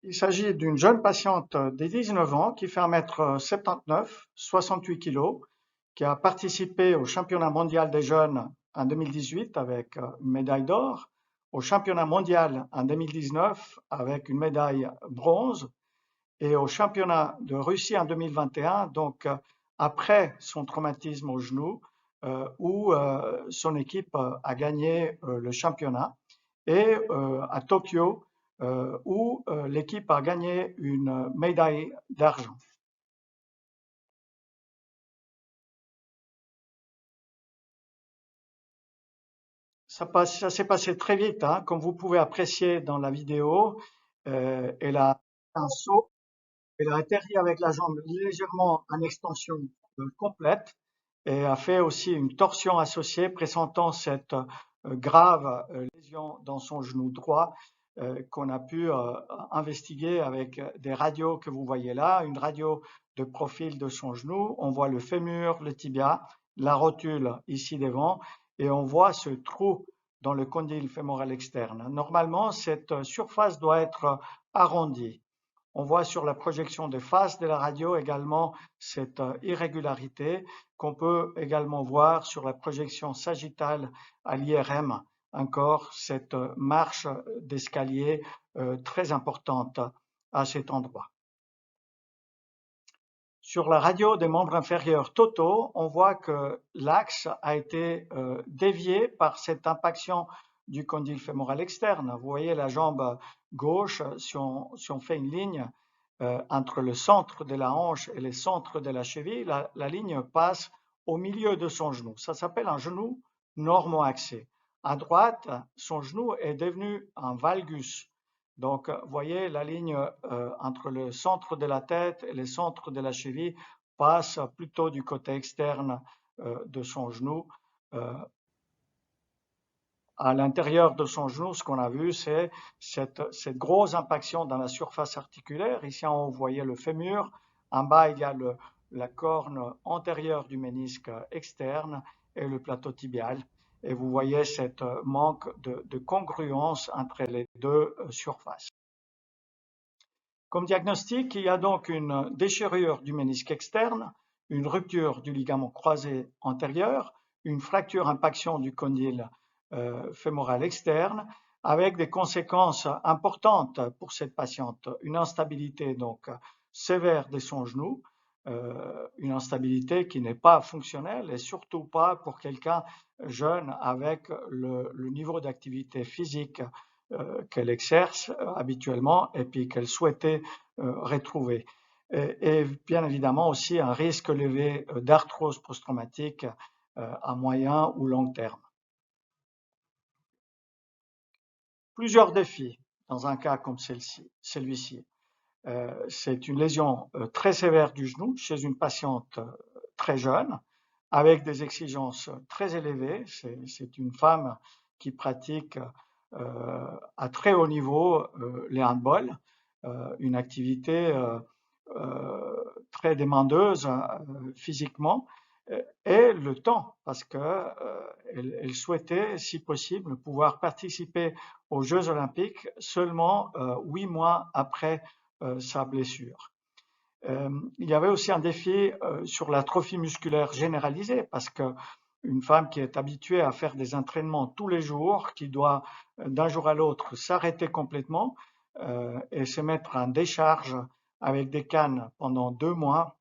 Il s'agit d'une jeune patiente de 19 ans qui fait 1,79 m, 68 kg, qui a participé au championnat mondial des jeunes en 2018 avec une médaille d'or, au championnat mondial en 2019 avec une médaille bronze et au championnat de Russie en 2021, donc après son traumatisme au genou, où son équipe a gagné le championnat, et à Tokyo, où l'équipe a gagné une médaille d'argent. Ça s'est passé très vite, hein, comme vous pouvez apprécier dans la vidéo. Elle a fait un saut, elle a atterri avec la jambe légèrement en extension complète et a fait aussi une torsion associée pressentant cette grave lésion dans son genou droit qu'on a pu investiguer avec des radios que vous voyez là, une radio de profil de son genou. On voit le fémur, le tibia, la rotule ici devant et on voit ce trou dans le condyle fémoral externe. Normalement, cette surface doit être arrondie. On voit sur la projection de face de la radio également cette irrégularité qu'on peut également voir sur la projection sagittale à l'IRM, encore cette marche d'escalier très importante à cet endroit. Sur la radio des membres inférieurs totaux, on voit que l'axe a été dévié par cette impaction du condyle fémoral externe. Vous voyez la jambe gauche, si on fait une ligne entre le centre de la hanche et le centre de la cheville, la ligne passe au milieu de son genou. Ça s'appelle un genou normo-axé. À droite, son genou est devenu un valgus. Donc, vous voyez, la ligne entre le centre de la tête et le centre de la cheville passe plutôt du côté externe de son genou. À l'intérieur de son genou, ce qu'on a vu, c'est cette grosse impaction dans la surface articulaire. Ici, en haut, vous voyez le fémur. En bas, il y a la corne antérieure du ménisque externe et le plateau tibial. Et vous voyez cette manque de congruence entre les deux surfaces. Comme diagnostic, il y a donc une déchirure du ménisque externe, une rupture du ligament croisé antérieur, une fracture impaction du condyle fémoral externe, avec des conséquences importantes pour cette patiente. Une instabilité donc sévère de son genou, une instabilité qui n'est pas fonctionnelle et surtout pas pour quelqu'un jeune avec le niveau d'activité physique qu'elle exerce habituellement et puis qu'elle souhaitait retrouver. Et bien évidemment aussi un risque élevé d'arthrose post-traumatique à moyen ou long terme. Plusieurs défis dans un cas comme celui-ci. C'est une lésion très sévère du genou chez une patiente très jeune, avec des exigences très élevées. C'est une femme qui pratique à très haut niveau les handballs, une activité très demandeuse physiquement, et le temps, parce qu'elle souhaitait, si possible, pouvoir participer aux Jeux olympiques seulement 8 mois après sa blessure. Il y avait aussi un défi sur l'atrophie musculaire généralisée, parce qu'une femme qui est habituée à faire des entraînements tous les jours, qui doit d'un jour à l'autre s'arrêter complètement et se mettre en décharge avec des cannes pendant 2 mois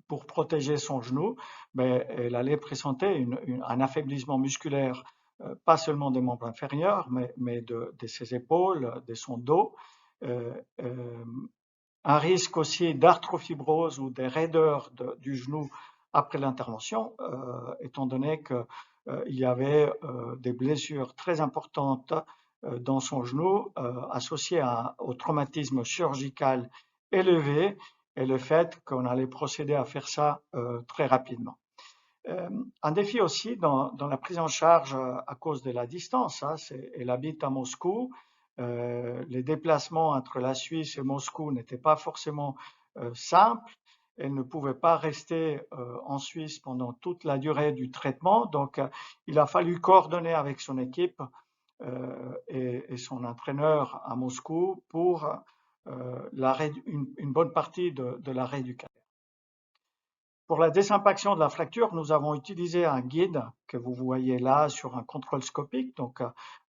pour protéger son genou, mais elle allait présenter un affaiblissement musculaire, pas seulement des membres inférieurs, mais de ses épaules, de son dos. Un risque aussi d'arthrofibrose ou de raideur du genou après l'intervention, étant donné qu'il y avait des blessures très importantes dans son genou associées au traumatisme chirurgical élevé et le fait qu'on allait procéder à faire ça très rapidement. Un défi aussi dans la prise en charge à cause de la distance. Elle habite à Moscou. Les déplacements entre la Suisse et Moscou n'étaient pas forcément simples. Elle ne pouvait pas rester en Suisse pendant toute la durée du traitement. Donc, il a fallu coordonner avec son équipe et son entraîneur à Moscou pour une bonne partie de l'arrêt du calvaire. Pour la désimpaction de la fracture, nous avons utilisé un guide que vous voyez là sur un contrôle scopique, donc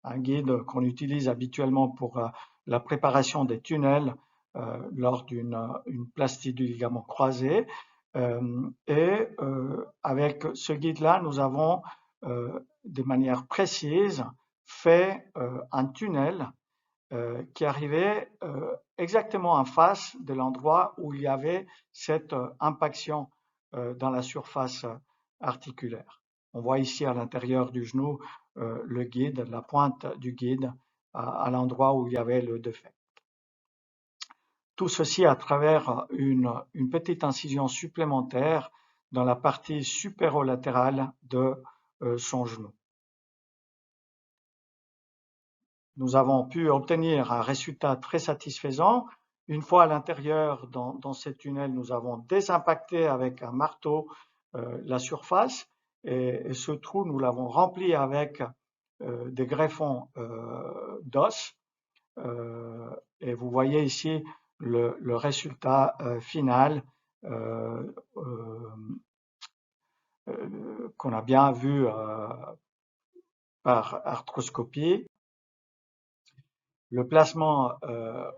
un guide qu'on utilise habituellement pour la préparation des tunnels lors d'une plastie du ligament croisé. Avec ce guide-là, nous avons de manière précise fait un tunnel qui arrivait exactement en face de l'endroit où il y avait cette impaction dans la surface articulaire. On voit ici à l'intérieur du genou le guide, la pointe du guide à l'endroit où il y avait le defect. Tout ceci à travers une petite incision supplémentaire dans la partie supérolatérale de son genou. Nous avons pu obtenir un résultat très satisfaisant. Une fois à l'intérieur, dans ce tunnel, nous avons désimpacté avec un marteau la surface et ce trou, nous l'avons rempli avec des greffons d'os. Et vous voyez ici le résultat final qu'on a bien vu par arthroscopie. Le placement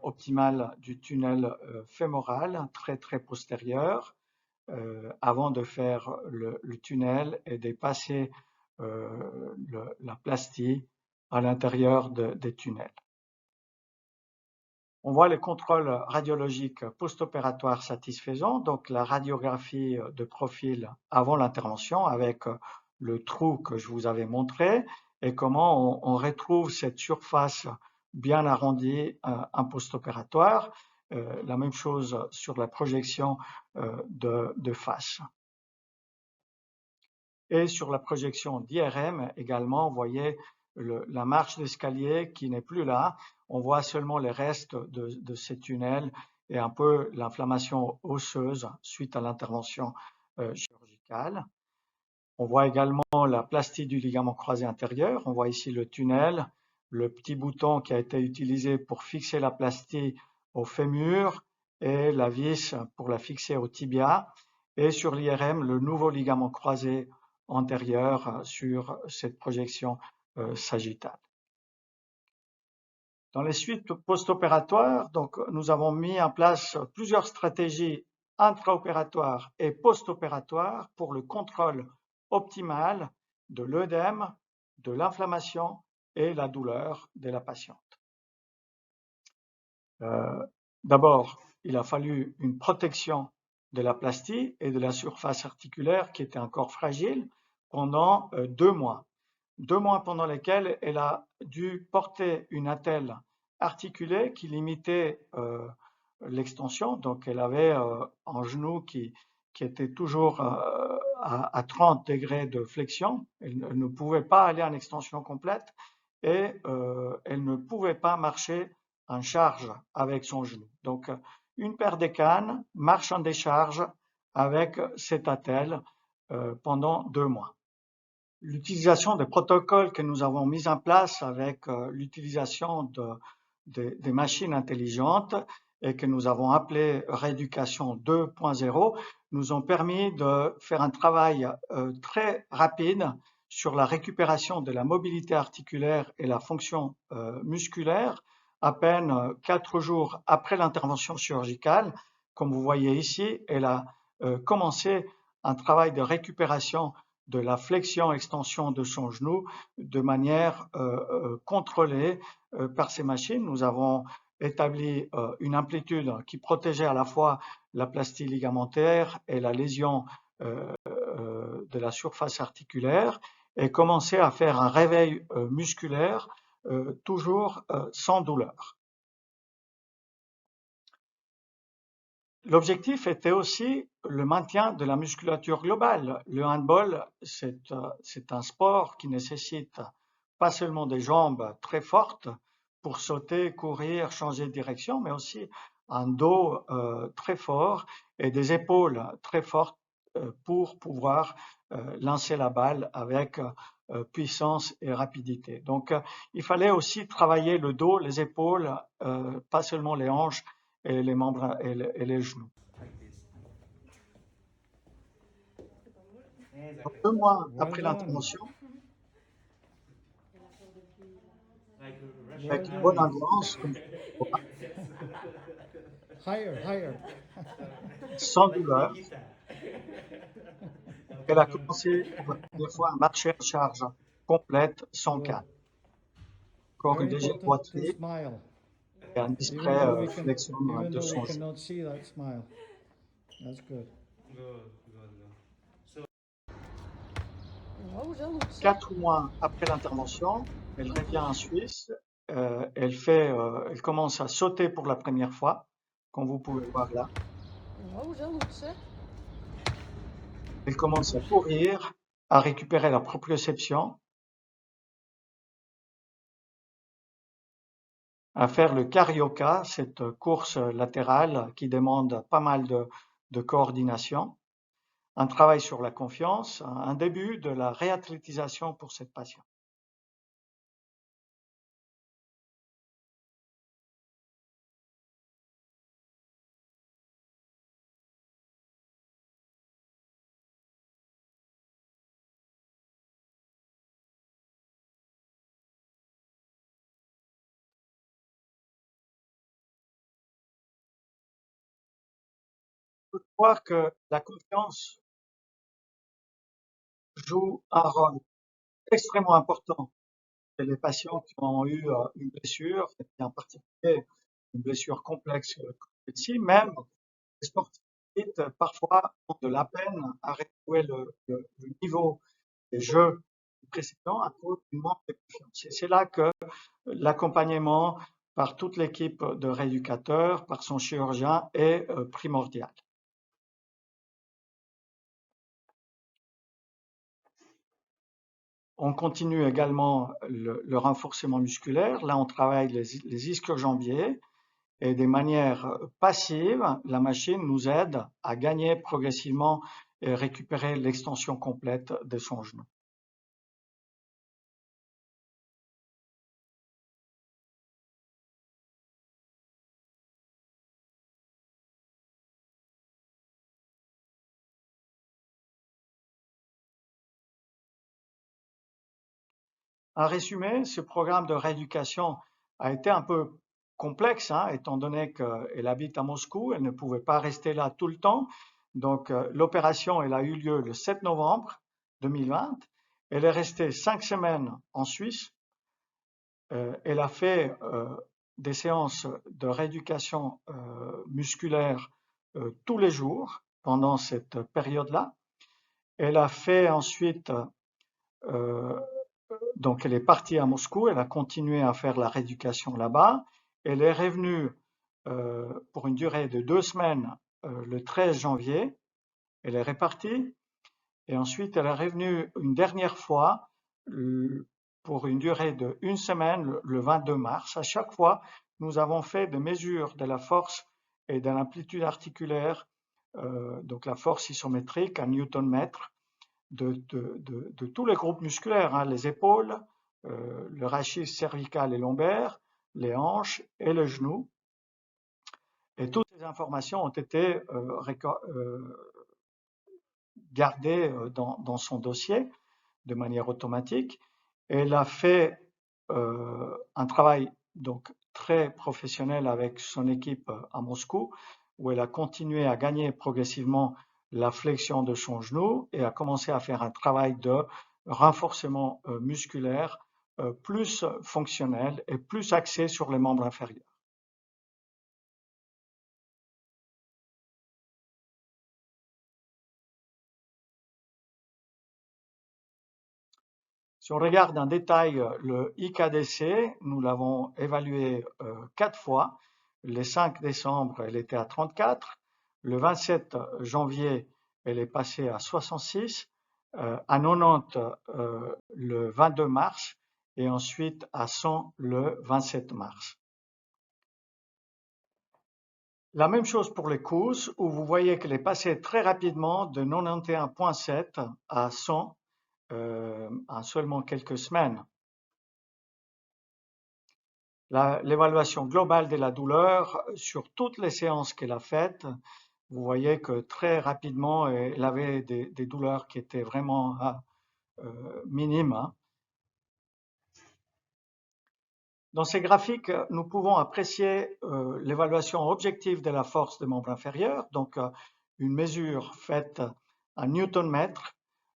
optimal du tunnel fémoral très très postérieur avant de faire le tunnel et de passer la plastie à l'intérieur des tunnels. On voit le contrôle radiologique post-opératoire satisfaisant, donc la radiographie de profil avant l'intervention avec le trou que je vous avais montré et comment on retrouve cette surface bien arrondie en post-opératoire. La même chose sur la projection de face. Et sur la projection d'IRM également, vous voyez la marche d'escalier qui n'est plus là. On voit seulement les restes de ces tunnels et un peu l'inflammation osseuse suite à l'intervention chirurgicale. On voit également la plastie du ligament croisé intérieur. On voit ici le tunnel, le petit bouton qui a été utilisé pour fixer la plastie au fémur et la vis pour la fixer au tibia. Et sur l'IRM, le nouveau ligament croisé antérieur sur cette projection sagittale. Dans les suites post-opératoires, donc, nous avons mis en place plusieurs stratégies intraopératoires et post-opératoires pour le contrôle optimal de l'œdème, de l'inflammation et la douleur de la patiente. D'abord, il a fallu une protection de la plastie et de la surface articulaire qui était encore fragile pendant 2 mois. 2 mois pendant lesquels elle a dû porter une attelle articulée qui limitait l'extension. Donc, elle avait un genou qui était toujours à 30 degrés de flexion. Elle ne pouvait pas aller en extension complète et elle ne pouvait pas marcher en charge avec son genou. Donc, une paire de cannes marche en décharge avec cette attelle pendant 2 mois. L'utilisation des protocoles que nous avons mis en place avec l'utilisation des machines intelligentes et que nous avons appelé rééducation 2.0 nous ont permis de faire un travail très rapide sur la récupération de la mobilité articulaire et la fonction musculaire à peine 4 jours après l'intervention chirurgicale. Comme vous voyez ici, elle a commencé un travail de récupération de la flexion-extension de son genou de manière contrôlée par ces machines. Nous avons établi une amplitude qui protégeait à la fois la plastie ligamentaire et la lésion de la surface articulaire et commencé à faire un réveil musculaire toujours sans douleur. L'objectif était aussi le maintien de la musculature globale. Le handball, c'est un sport qui nécessite pas seulement des jambes très fortes pour sauter, courir, changer de direction, mais aussi un dos très fort et des épaules très fortes pour pouvoir lancer la balle avec puissance et rapidité. Donc, il fallait aussi travailler le dos, les épaules, pas seulement les hanches et les membres et les genoux. Donc, 2 mois Well après done. l'intervention, Well avec une bonne done. endurance, comme Higher, higher. sans douleur, elle a commencé pour la première fois à marcher en charge complète sans Good. canne. Encore une Very légère important to boiterie smile, et un even discret though we can, flexion even de though we son genou. cannot see that smile. That's good. 4 mois après l'intervention, elle revient en Suisse. Elle commence à sauter pour la première fois, comme vous pouvez voir là. Elle commence à courir, à récupérer la proprioception, à faire le carioca, cette course latérale qui demande pas mal de coordination, un travail sur la confiance, un début de la réathlétisation pour cette patiente. Il faut voir que la confiance joue un rôle extrêmement important chez les patients qui ont eu une blessure, et en particulier une blessure complexe comme celle-ci. Même les sportifs parfois ont de la peine à retrouver le niveau des jeux précédents à cause du manque de confiance. Et c'est là que l'accompagnement par toute l'équipe de rééducateurs, par son chirurgien, est primordial. On continue également le renforcement musculaire. Là, on travaille les ischio-jambiers et de manière passive, la machine nous aide à gagner progressivement et récupérer l'extension complète de son genou. En résumé, ce programme de rééducation a été un peu complexe, étant donné qu'elle habite à Moscou, elle ne pouvait pas rester là tout le temps. Donc, l'opération, elle a eu lieu le 7 novembre 2020. Elle est restée 5 semaines en Suisse. Elle a fait des séances de rééducation musculaire tous les jours pendant cette période-là. Elle a fait ensuite donc elle est partie à Moscou, elle a continué à faire la rééducation là-bas. Elle est revenue pour une durée de 2 semaines le 13 janvier. Elle est repartie et ensuite elle est revenue une dernière fois pour une durée de 1 semaine le 22 mars. À chaque fois, nous avons fait des mesures de la force et de l'amplitude articulaire, donc la force isométrique à newton-mètre, de tous les groupes musculaires, les épaules, le rachis cervical et lombaire, les hanches et le genou. Et toutes ces informations ont été gardées dans son dossier de manière automatique. Elle a fait un travail donc très professionnel avec son équipe à Moscou, où elle a continué à gagner progressivement la flexion de son genou et a commencé à faire un travail de renforcement musculaire plus fonctionnel et plus axé sur les membres inférieurs. Si on regarde en détail le IKDC, nous l'avons évalué 4 fois. Le 5 décembre, elle était à 34. Le 27 janvier, elle est passée à 66. À 90 le 22 mars et ensuite à 100 le 27 mars. La même chose pour les couches, où vous voyez qu'elle est passée très rapidement de 91,7 à 100 en seulement quelques semaines. l'évaluation globale de la douleur sur toutes les séances qu'elle a faites. Vous voyez que très rapidement, elle avait des douleurs qui étaient vraiment minimes, hein. Dans ces graphiques, nous pouvons apprécier l'évaluation objective de la force des membres inférieurs, donc une mesure faite à newton-mètre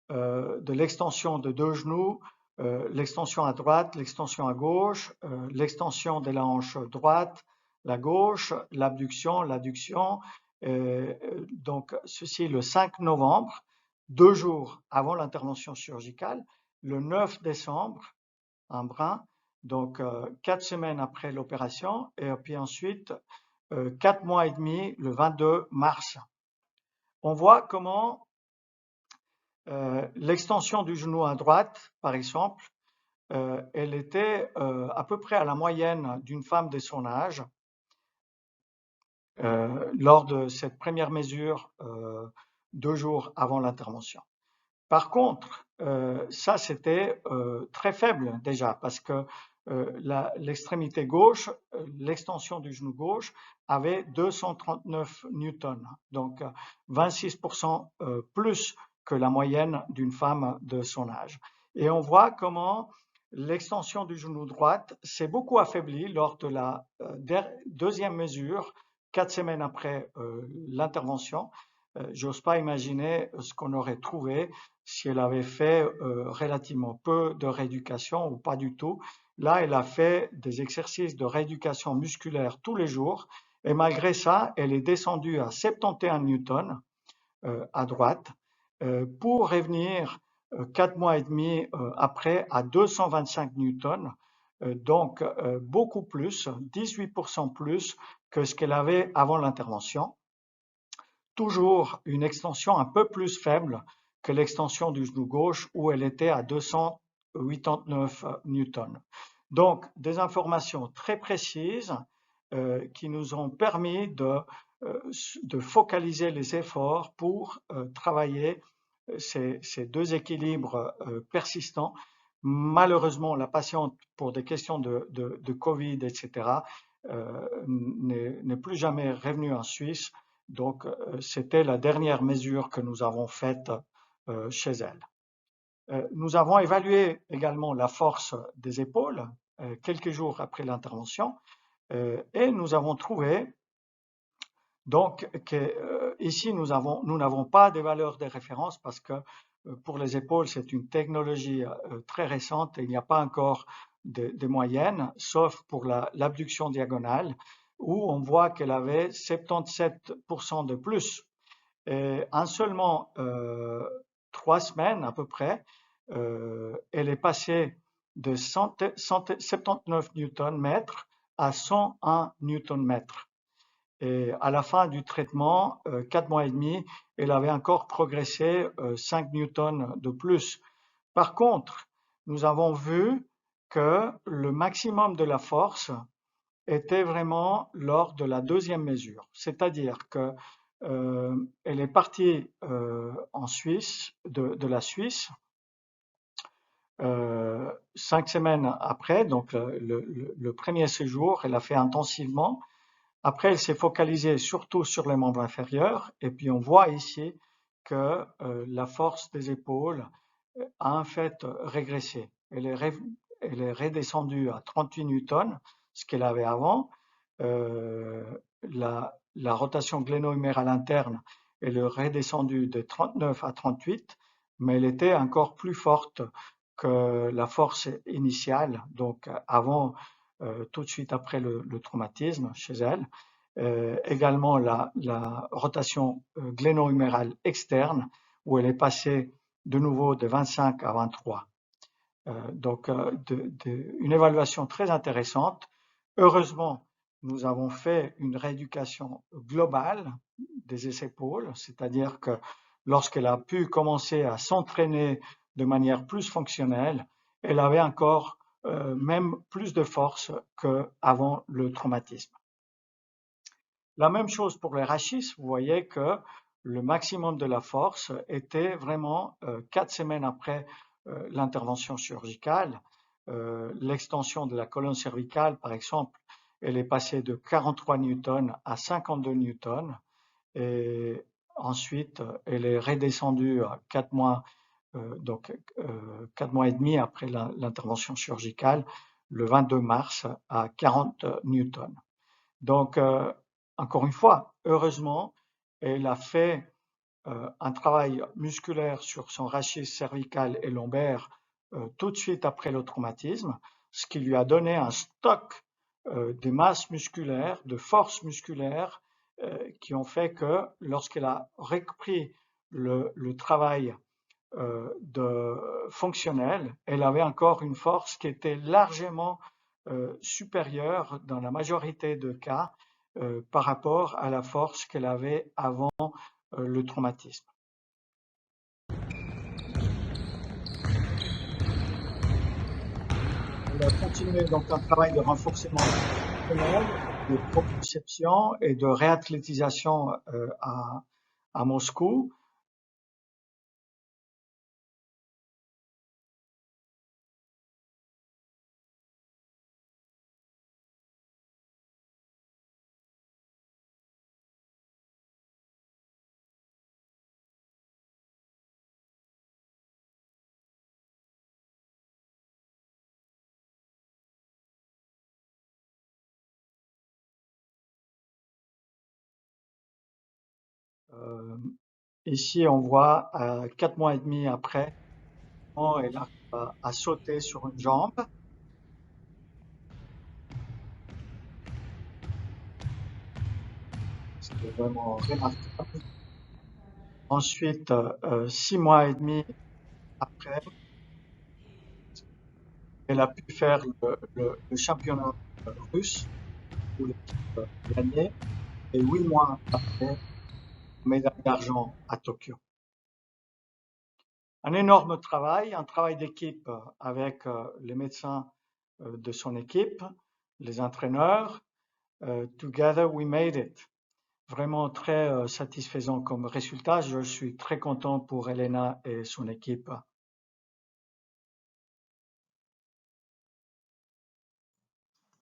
de l'extension de deux genoux, l'extension à droite, l'extension à gauche, l'extension de la hanche droite, la gauche, l'abduction, l'adduction. Donc ceci le 5 novembre, 2 jours avant l'intervention chirurgicale, le 9 décembre, un brin, donc 4 semaines après l'opération, et puis ensuite 4 mois et demi, le 22 mars. On voit comment l'extension du genou à droite, par exemple, elle était à peu près à la moyenne d'une femme de son âge lors de cette première mesure 2 jours avant l'intervention. Par contre, ça c'était très faible déjà parce que l'extrémité gauche, l'extension du genou gauche avait 239 newtons, donc 26% plus que la moyenne d'une femme de son âge. Et on voit comment l'extension du genou droite s'est beaucoup affaiblie lors de la deuxième mesure, 4 semaines après l'intervention. J'ose pas imaginer ce qu'on aurait trouvé si elle avait fait relativement peu de rééducation ou pas du tout. Là, elle a fait des exercices de rééducation musculaire tous les jours et malgré ça, elle est descendue à 71 newtons à droite pour revenir 4 mois et demi après à 225 newtons, donc beaucoup plus, 18% plus que ce qu'elle avait avant l'intervention. Toujours une extension un peu plus faible que l'extension du genou gauche où elle était à 289 newtons. Donc, des informations très précises qui nous ont permis de focaliser les efforts pour travailler ces deux équilibres persistants. Malheureusement, la patiente, pour des questions de Covid, etc., n'est plus jamais revenue en Suisse. Donc, c'était la dernière mesure que nous avons faite chez elle. Nous avons évalué également la force des épaules quelques jours après l'intervention et nous avons trouvé donc que ici nous n'avons pas des valeurs de référence parce que pour les épaules c'est une technologie très récente et il n'y a pas encore de moyenne, sauf pour l'abduction diagonale où on voit qu'elle avait 77% de plus. Et en seulement 3 semaines à peu près, elle est passée de 79 newton-mètres à 101 newton-mètres. Et à la fin du traitement, 4 mois et demi, elle avait encore progressé 5 newtons de plus. Par contre, nous avons vu que le maximum de la force était vraiment lors de la deuxième mesure. C'est-à-dire que elle est partie en Suisse, de la Suisse, 5 semaines après, donc le premier séjour, elle a fait intensivement. Après, elle s'est focalisée surtout sur les membres inférieurs. Et puis, on voit ici que la force des épaules a en fait régressé. Elle est redescendue à 38 newtons, ce qu'elle avait avant. La rotation gléno-humérale interne, elle est redescendue de 39 à 38, mais elle était encore plus forte que la force initiale, donc avant, tout de suite après le traumatisme chez elle. Également la rotation gléno-humérale externe, où elle est passée de nouveau de 25 à 23. Donc une évaluation très intéressante. Heureusement, nous avons fait une rééducation globale des épaules, c'est-à-dire que lorsqu'elle a pu commencer à s'entraîner de manière plus fonctionnelle, elle avait encore même plus de force qu'avant le traumatisme. La même chose pour les rachis, vous voyez que le maximum de la force était vraiment 4 semaines après l'intervention chirurgicale. l'extension de la colonne cervicale, par exemple, elle est passée de 43 newtons à 52 newtons. Et ensuite, elle est redescendue à 4 mois, donc 4 mois et demi après l'intervention chirurgicale, le 22 mars, à 40 newtons. Donc, encore une fois, heureusement, elle a fait un travail musculaire sur son rachis cervical et lombaire tout de suite après le traumatisme, ce qui lui a donné un stock de masse musculaire, de force musculaire, qui ont fait que lorsqu'elle a repris le travail fonctionnel, elle avait encore une force qui était largement supérieure dans la majorité de cas par rapport à la force qu'elle avait avant le traumatisme. Elle a continué donc un travail de renforcement de proprioception et de réathlétisation à Moscou. Ici, on voit 4 mois et demi après, elle arrive à sauter sur une jambe. C'est vraiment remarquable. Ensuite, 6 mois et demi après, elle a pu faire le championnat russe où l'équipe gagnait, et 8 mois après, médaille d'argent à Tokyo. Un énorme travail, un travail d'équipe avec les médecins de son équipe, les entraîneurs. Together we made it. Vraiment très satisfaisant comme résultat. Je suis très content pour Elena et son équipe.